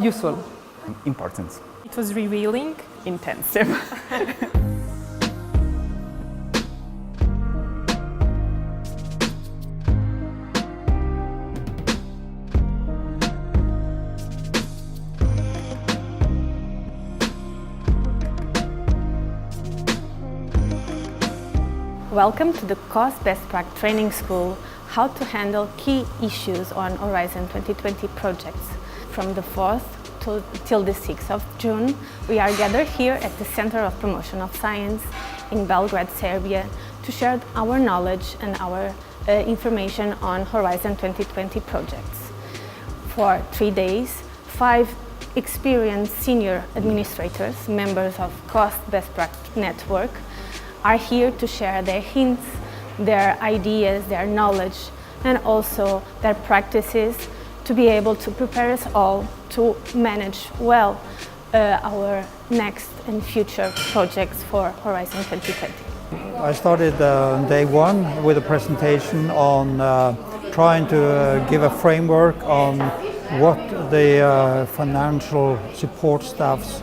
Useful. Important. It was revealing. Intensive. Welcome to the BESTPRAC training school, how to handle key issues on Horizon 2020 projects. From the 4th till the 6th of June, we are gathered here at the Center of Promotion of Science in Belgrade, Serbia, to share our knowledge and our information on Horizon 2020 projects. For 3 days, 5 experienced senior administrators, members of BESTPRAC network, are here to share their hints, their ideas, their knowledge, and also their practices to be able to prepare us all to manage well our next and future projects for Horizon 2020. I started day one with a presentation on trying to give a framework on what the financial support staff's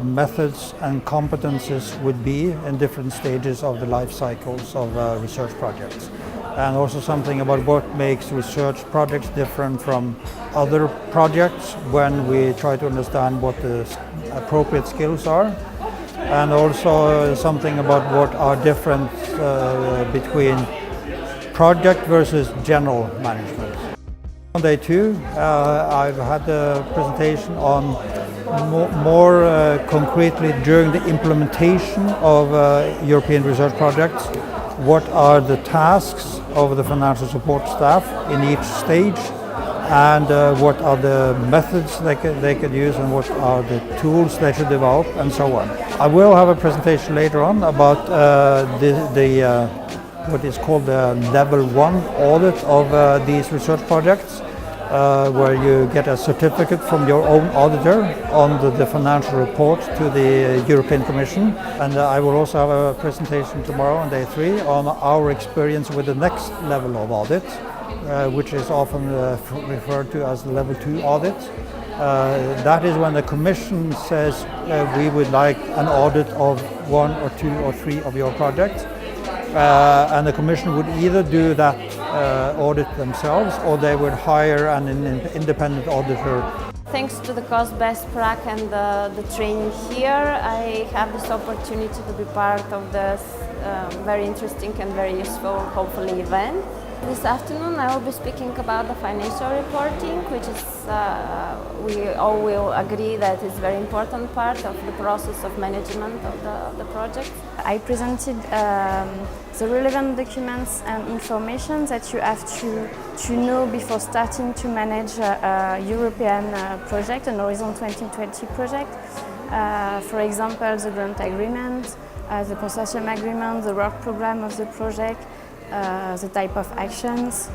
methods and competences would be in different stages of the life cycles of research projects, and also something about what makes research projects different from other projects when we try to understand what the appropriate skills are, and also something about what are different between project versus general management. On day two, I've had a presentation on more concretely during the implementation of European research projects, what are the tasks of the financial support staff in each stage, and what are the methods they could use, and what are the tools they should develop, and so on. I will have a presentation later on about what is called the level 1 audit of these research projects, where you get a certificate from your own auditor on the financial report to the European Commission. And I will also have a presentation tomorrow on day 3 on our experience with the next level of audit, which is often referred to as the level 2 audit. That is when the Commission says we would like an audit of 1 or 2 or 3 of your projects. And the Commission would either do that audit themselves, or they would hire an independent auditor. Thanks to the BESTPRAC and the training here, I have this opportunity to be part of this very interesting and very useful, hopefully, event. This afternoon I will be speaking about the financial reporting, which is, we all will agree that is a very important part of the process of management of the project. I presented the relevant documents and information that you have to know before starting to manage a European project, an Horizon 2020 project. For example, the grant agreement, the consortium agreement, the work program of the project, the type of actions,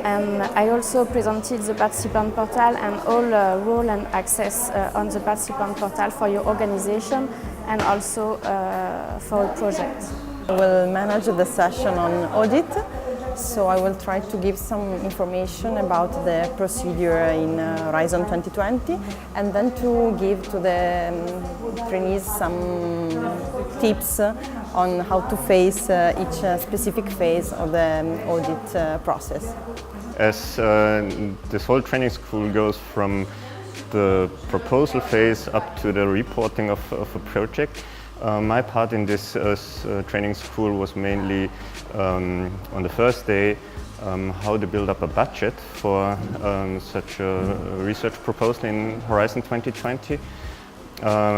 and I also presented the participant portal and all role and access on the participant portal for your organization and also for a project. I will manage the session on audit, so I will try to give some information about the procedure in Horizon 2020, and then to give to the trainees some tips on how to face each specific phase of the audit process. As this whole training school goes from the proposal phase up to the reporting of a project, my part in this training school was mainly on the first day how to build up a budget for such a research proposal in Horizon 2020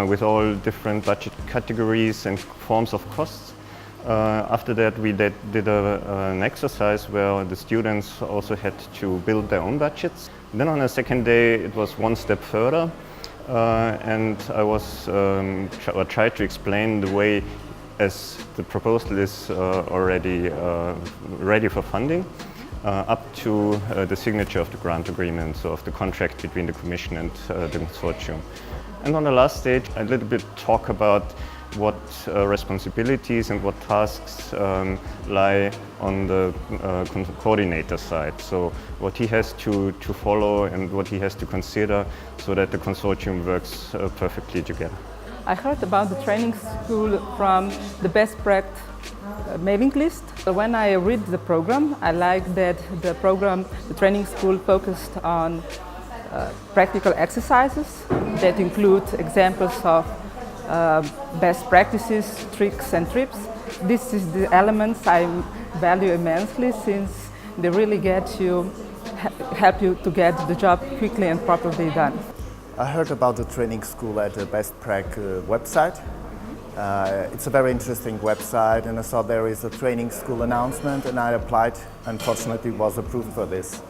with all different budget categories and forms of costs. After that we did an exercise where the students also had to build their own budgets. Then on the second day it was one step further. And I tried to explain the way as the proposal is already ready for funding, up to the signature of the grant agreement, so of the contract between the Commission and the consortium. And on the last stage, a little bit talk about what responsibilities and what tasks lie on the coordinator side. So what he has to follow and what he has to consider so that the consortium works perfectly together. I heard about the training school from the BESTPRAC mailing list. So when I read the program, I like that the training school focused on practical exercises that include examples of best practices, tricks and tips. This is the elements I value immensely since they really help you to get the job quickly and properly done. I heard about the training school at the BESTPRAC website. It's a very interesting website, and I saw there is a training school announcement and I applied. Unfortunately, was approved for this.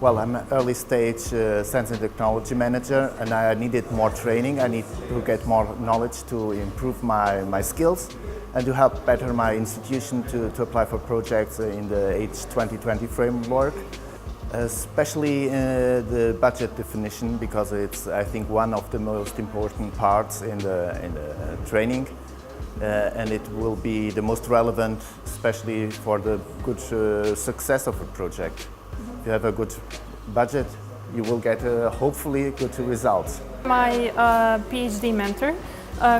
Well, I'm an early stage science and technology manager and I needed more training. I need to get more knowledge to improve my skills and to help better my institution to apply for projects in the H2020 framework. Especially the budget definition, because it's, I think, one of the most important parts in the training, and it will be the most relevant, especially for the good success of a project. If you have a good budget, you will get hopefully good results. My PhD mentor,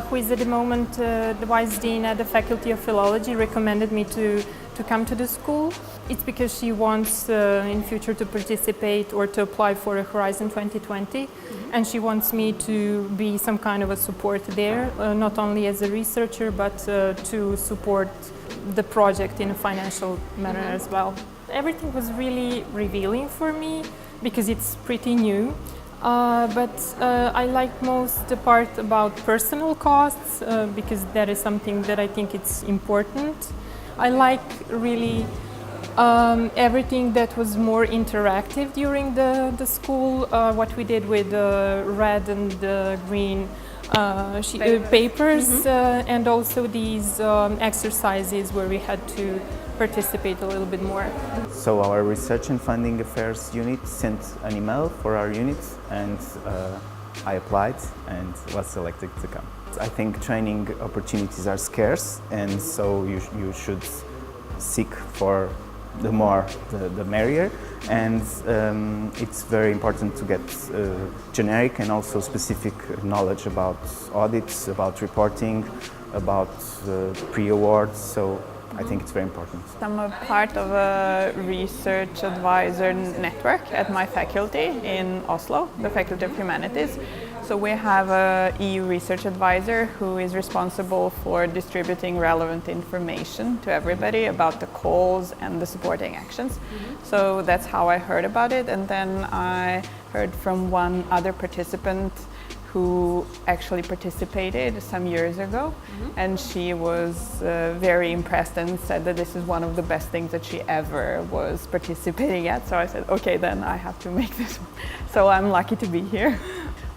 who is at the moment the Vice Dean at the Faculty of Philology, recommended me to come to the school. It's because she wants in future to participate or to apply for a Horizon 2020, and she wants me to be some kind of a support there, not only as a researcher but to support the project in a financial manner as well. Everything was really revealing for me because it's pretty new. But I like most the part about personal costs because that is something that I think it's important. I like really everything that was more interactive during the school, what we did with the red and the green papers and also these exercises where we had to participate a little bit more. So our Research and Funding Affairs unit sent an email for our unit and I applied and was selected to come. I think training opportunities are scarce, and so you should seek for the more, the merrier, and it's very important to get generic and also specific knowledge about audits, about reporting, about pre-awards, so I think it's very important. I'm a part of a research advisor network at my faculty in Oslo, the Faculty of Humanities. So we have a EU research advisor who is responsible for distributing relevant information to everybody about the calls and the supporting actions. So that's how I heard about it, and then I heard from one other participant who actually participated some years ago, and she was very impressed and said that this is one of the best things that she ever was participating at. So I said, okay, then I have to make this one. So I'm lucky to be here.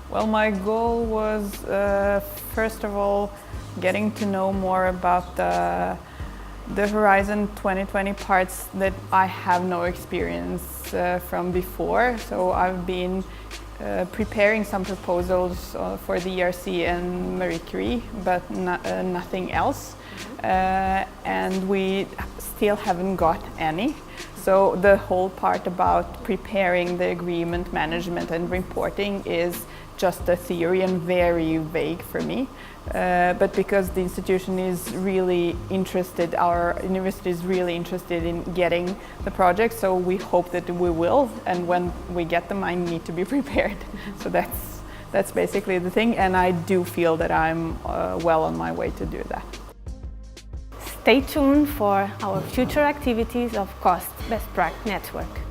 Well, my goal was, first of all, getting to know more about the Horizon 2020 parts that I have no experience from before. So I've been preparing some proposals for the ERC and Marie Curie, but nothing else. And we still haven't got any. So the whole part about preparing the agreement management and reporting is just a theory and very vague for me. But because the institution is really interested, our university is really interested in getting the project, so we hope that we will, and when we get them I need to be prepared. So that's basically the thing, and I do feel that I'm well on my way to do that. Stay tuned for our future activities of BESTPRAC Network.